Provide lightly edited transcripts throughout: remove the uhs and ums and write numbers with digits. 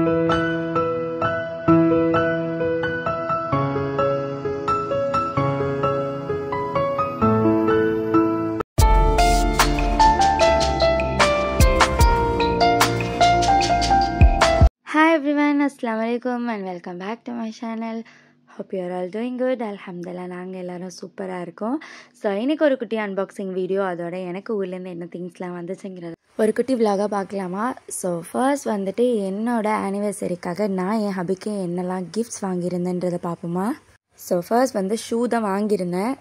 Hi everyone, Assalamualaikum and welcome back to my channel. Hope you are all doing good. Alhamdulillah, நாங்கள் எல்லாரும் சூப்பராக இருக்கோம். So இன்றைக்கி ஒரு குட்டி அன்பாக்சிங் வீடியோ, அதோட எனக்கு ஊர்லேருந்து என்ன திங்ஸ்லாம் வந்துச்சுங்கிறது ஒரு குட்டி விலாகாக பார்க்கலாமா. ஸோ ஃபர்ஸ்ட் வந்துட்டு என்னோடய ஆனிவர்சரிக்காக நான் என் ஹபிக்கு என்னெல்லாம் கிஃப்ட்ஸ் வாங்கியிருந்தேன்றதை பார்ப்போமா. ஸோ ஃபர்ஸ்ட் வந்து ஷூ தான் வாங்கியிருந்தேன்.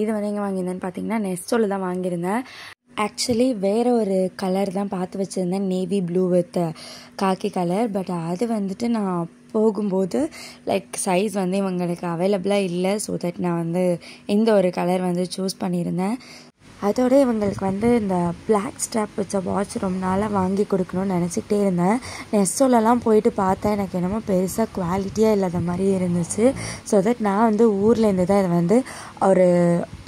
இது வந்து எங்கே வாங்கியிருந்தேன்னு பார்த்தீங்கன்னா நெஸ்டோவில் தான் வாங்கியிருந்தேன். ஆக்சுவலி வேறு ஒரு கலர் தான் பார்த்து வச்சுருந்தேன், navy blue with khaki colour. But அது வந்துட்டு நான் போகும்போது லைக் சைஸ் வந்து இவங்களுக்கு அவைலபிளாக இல்லை. ஸோ தட் நான் வந்து இந்த ஒரு கலர் வந்து சூஸ் பண்ணியிருந்தேன். அதோட இவங்களுக்கு வந்து இந்த பிளாக் ஸ்ட்ராப் வச்ச வாட்ச் ரொம்ப நாளாக வாங்கி கொடுக்கணும்னு நினச்சிக்கிட்டே இருந்தேன். நெஸ்டோலலாம் போயிட்டு பார்த்தேன், எனக்கு என்னமோ பெருசாக குவாலிட்டியாக இல்லாத மாதிரி இருந்துச்சு. ஸோ தட் நான் வந்து ஊர்லேருந்து தான் இதை வந்து ஒரு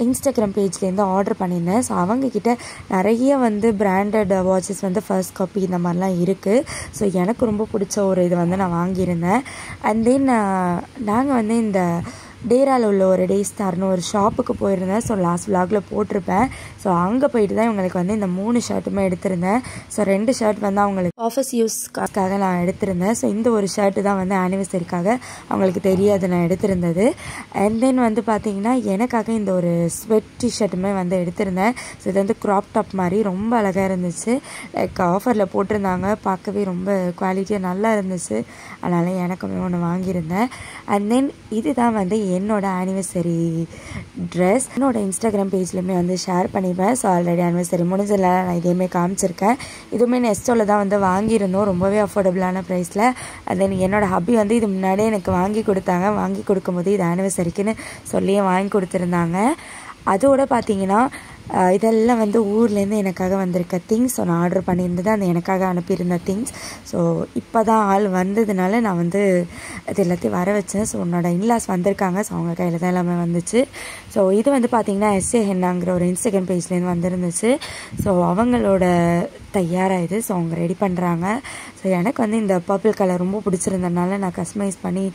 இன்ஸ்டாகிராம் பேஜ்லேருந்து ஆர்டர் பண்ணியிருந்தேன். ஸோ அவங்கக்கிட்ட நிறைய வந்து பிராண்டட் வாட்சஸ் வந்து ஃபர்ஸ்ட் காப்பி இந்த மாதிரிலாம் இருக்குது. ஸோ எனக்கு ரொம்ப பிடிச்ச ஒரு இது வந்து நான் வாங்கியிருந்தேன். அண்ட் தென் நாங்கள் வந்து இந்த டேராவில் உள்ள ஒரு டே ஸ்டார்னு ஒரு ஷாப்புக்கு போயிருந்தேன். ஸோ லாஸ்ட் விலாகில் போட்டிருப்பேன். ஸோ அங்கே போயிட்டு தான் இவங்களுக்கு வந்து இந்த 3 ஷர்ட்டுமே எடுத்திருந்தேன். ஸோ 2 ஷர்ட் வந்து அவங்களுக்கு ஆஃபீஸ் யூஸ்க்காக நான் எடுத்திருந்தேன். ஸோ இந்த ஒரு ஷர்ட்டு தான் வந்து ஆனிவர்சரிக்காக அவங்களுக்கு தெரியாது நான் எடுத்திருந்தது. அண்ட் தென் வந்து பார்த்திங்கன்னா எனக்காக இந்த ஒரு ஸ்வெட் டிஷர்ட்டுமே வந்து எடுத்திருந்தேன். ஸோ இது வந்து க்ராப் டாப் மாதிரி ரொம்ப அழகாக இருந்துச்சு. லைக் ஆஃபரில் போட்டிருந்தாங்க, பார்க்கவே ரொம்ப குவாலிட்டியாக நல்லா இருந்துச்சு. அதனால் எனக்குமே ஒன்று வாங்கியிருந்தேன். அண்ட் தென் இதுதான் வந்து என்னோட ஆனிவர்சரி ட்ரெஸ். என்னோட இன்ஸ்டாகிராம் பேஜ்லேயுமே வந்து ஷேர் பண்ணிப்பேன். ஸோ ஆல்ரெடி ஆனிவர்சரி முடிஞ்சதில்ல, நான் இதையுமே காமிச்சிருக்கேன். இதுவுமே நெஸ்டோவில் தான் வந்து வாங்கியிருந்தோம், ரொம்பவே அஃபோர்டபுளான ப்ரைஸில். அண்ட் தென் என்னோட ஹப்பி வந்து இது முன்னாடியே எனக்கு வாங்கி கொடுத்தாங்க. வாங்கி கொடுக்கும்போது இது ஆனிவர்சரிக்குன்னு சொல்லியே வாங்கி கொடுத்துருந்தாங்க. அதோட பார்த்தீங்கன்னா இதெல்லாம் வந்து ஊர்லேருந்து எனக்காக வந்திருக்க திங்ஸ். ஸோ நான் ஆர்டர் பண்ணியிருந்தது அந்த எனக்காக அனுப்பியிருந்த திங்ஸ். ஸோ இப்போ தான் ஆள் வந்ததுனால நான் வந்து இது எல்லாத்தையும் வர வச்சேன். ஸோ என்னோட இன்லாஸ் வந்திருக்காங்க. ஸோ அவங்க கையில் தான் எல்லாமே வந்துச்சு. ஸோ இது வந்து பார்த்திங்கன்னா எஸ்ஏ ஹென்னாங்கிற ஒரு இன்ஸ்டாகிராம் பேஜ்லேருந்து வந்துருந்துச்சு. ஸோ அவங்களோட தயாராக இது. ஸோ அவங்க ரெடி பண்ணுறாங்க. ஸோ எனக்கு வந்து இந்த பர்பிள் கலர் ரொம்ப பிடிச்சிருந்ததுனால நான் கஸ்டமைஸ் பண்ணி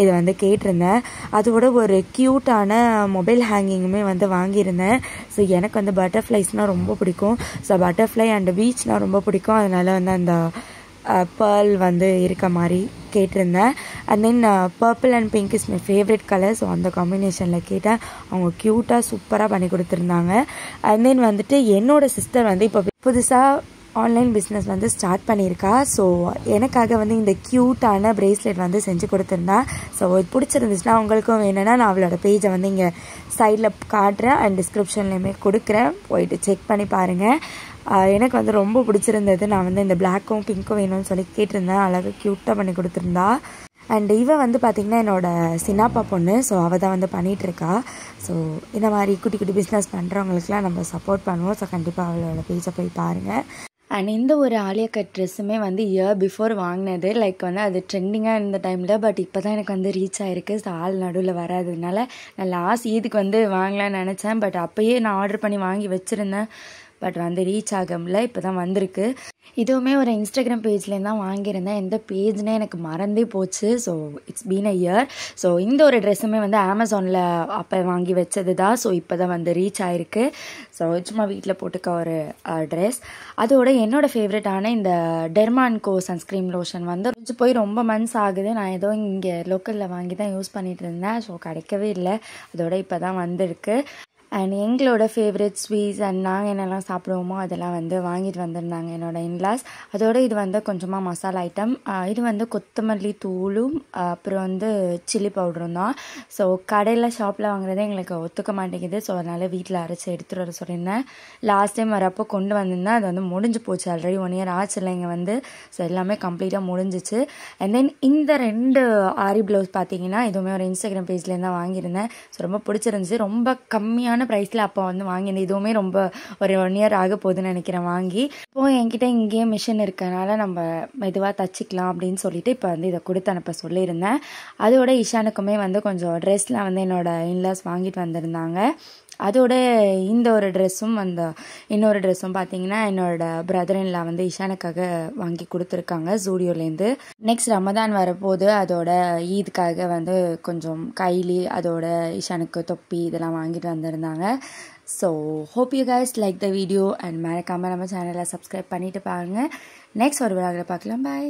இதை வந்து கேட்டிருந்தேன். அதோட ஒரு க்யூட்டான மொபைல் ஹேங்கிங்குமே வந்து வாங்கியிருந்தேன். ஸோ எனக்கு வந்து பட்டர்ஃப்ளைஸ்னால் ரொம்ப பிடிக்கும். ஸோ பட்டர்ஃப்ளை அண்ட் பீச்னால் ரொம்ப பிடிக்கும். அதனால் வந்து அந்த பேர்ல் வந்து இருக்க மாதிரி கேட்டிருந்தேன். And then purple and pink is my favourite colour. So அந்த காம்பினேஷனில் கேட்டேன். அவங்க க்யூட்டாக சூப்பராக பண்ணி கொடுத்துருந்தாங்க. அண்ட் தென் வந்துட்டு என்னோடய சிஸ்டர் வந்து இப்போ புதுசாக ஆன்லைன் பிஸ்னஸ் வந்து ஸ்டார்ட் பண்ணியிருக்கா. ஸோ எனக்காக வந்து இந்த க்யூட்டான ப்ரேஸ்லெட் வந்து செஞ்சு கொடுத்துருந்தா. ஸோ இது பிடிச்சிருந்துச்சுன்னா உங்களுக்கும் வேணும்னா நான் அவளோட பேஜை வந்து இங்கே சைடில் காட்டுறேன் அண்ட் டிஸ்கிரிப்ஷன்லேயுமே கொடுக்குறேன், போயிட்டு செக் பண்ணி பாருங்கள். எனக்கு வந்து ரொம்ப பிடிச்சிருந்தது. நான் வந்து இந்த பிளாக்கும் பிங்க்கும் வேணும்னு சொல்லி கேட்டிருந்தேன். அழகாக க்யூட்டாக பண்ணி கொடுத்துருந்தா. அண்ட் இவன் வந்து பார்த்திங்கன்னா என்னோடய சின்னாப்பா பொண்ணு. ஸோ அவள் தான் வந்து பண்ணிகிட்ருக்கா. ஸோ இந்த மாதிரி குட்டி குட்டி பிஸ்னஸ் பண்ணுறவங்களுக்குலாம் நம்ம சப்போர்ட் பண்ணுவோம். ஸோ கண்டிப்பாக அவளோட பேஜை போய் பாருங்கள். அண்ட் இந்த ஒரு ஆலியா கட் ட்ரெஸ்ஸுமே வந்து இயர் பிஃபோர் வாங்கினது. லைக் வந்து அது ட்ரெண்டிங்காக இருந்த டைமில். பட் இப்போ தான் எனக்கு வந்து ரீச் ஆகிருக்கு. ஸோ ஆள் நடுவில் வராததுனால நான் லாஸ்ட் இதுக்கு வந்து வாங்கலான்னு நினச்சேன். பட் அப்போயே நான் ஆர்டர் பண்ணி வாங்கி வச்சுருந்தேன். பட் வந்து ரீச் ஆகல, இப்போ தான் வந்திருக்கு. இதுவுமே ஒரு இன்ஸ்டாகிராம் பேஜ்லேருந்து தான் வாங்கியிருந்தேன். எந்த பேஜ்னே எனக்கு மறந்தே போச்சு. So it's been a year. So இந்த ஒரு ட்ரெஸ்ஸுமே வந்து அமேசானில் அப்போ வாங்கி வச்சது தான். ஸோ இப்போ தான் வந்து ரீச் ஆகிருக்கு. ஸோ சும்மா வீட்டில் போட்டுக்க ஒரு ட்ரெஸ். அதோட என்னோடய ஃபேவரட்டான இந்த டெர்மான்கோ சன்ஸ்க்ரீம் லோஷன் வந்து கொஞ்சம் போய் ரொம்ப மந்த்ஸ் ஆகுது. நான் ஏதோ இங்கே லோக்கலில் வாங்கி தான் யூஸ் பண்ணிகிட்டு இருந்தேன். ஸோ கிடைக்கவே இல்லை. அதோட இப்போ தான் வந்திருக்கு. அண்ட் எங்களோட ஃபேவரட் ஸ்வீட்ஸ் அண்ட் நாங்கள் என்னெல்லாம் சாப்பிடுவோமோ அதெல்லாம் வந்து வாங்கிட்டு வந்திருந்தாங்க என்னோடய இன்லாஸ். அதோடு இது வந்து கொஞ்சமாக மசாலா ஐட்டம். இது வந்து கொத்தமல்லி தூளும் அப்புறம் வந்து சில்லி பவுடரும் தான். ஸோ கடையில் ஷாப்பில் வாங்குறதே எங்களுக்கு ஒத்துக்க மாட்டேங்குது. ஸோ அதனால் வீட்டில் அரைச்சி எடுத்துகிட்டு வர சொல்லியிருந்தேன். லாஸ்ட் டைம் வரப்போ கொண்டு வந்திருந்தேன். அது வந்து முடிஞ்சு போச்சு. ஆல்ரெடி 1 இயர் ஆச்சுல இங்கே வந்து. ஸோ எல்லாமே கம்ப்ளீட்டாக முடிஞ்சிச்சு. அண்ட் தென் இந்த 2 ஆரி ப்ளவுஸ் பார்த்தீங்கன்னா இதுவுமே ஒரு இன்ஸ்டாகிராம் பேஜ்லேருந்து தான் வாங்கியிருந்தேன். ஸோ ரொம்ப பிடிச்சிருந்துச்சு. ரொம்ப கம்மியான ப்ரைஸில் அப்போ வந்து வாங்கியிருந்தேன். இதுவுமே ரொம்ப ஒரு 1 இயர் ஆக போகுதுன்னு நினைக்கிறேன் வாங்கி. இப்போது என்கிட்ட இங்கேயே மிஷின் இருக்கனால நம்ம மெதுவாக தச்சிக்கலாம் அப்படின்னு சொல்லிட்டு இப்போ வந்து இதை கொடுத்து அனுப்ப சொல்லியிருந்தேன். அதோட இஷானுக்குமே வந்து கொஞ்சம் ட்ரெஸ்லாம் வந்து என்னோட இன்லாஸ் வாங்கிட்டு வந்திருந்தாங்க. அதோட இந்த ஒரு ட்ரெஸ்ஸும் இன்னொரு ட்ரெஸ்ஸும் பார்த்தீங்கன்னா என்னோட பிரதர் இன் லா வந்து இஷானுக்காக வாங்கி கொடுத்துருக்காங்க ஜூடியோலேருந்து. நெக்ஸ்ட் ரமதான் வரப்போது அதோட ஈதுக்காக வந்து கொஞ்சம் கைலி அதோட இஷானுக்கு தொப்பி இதெல்லாம் வாங்கிட்டு வந்திருந்தாங்க. So hope you guys like the video and மறக்காமல் நம்ம சேனலை சப்ஸ்கிரைப் பண்ணிவிட்டு பாருங்கள். நெக்ஸ்ட் ஒரு விழாவில் பார்க்கலாம். பாய்.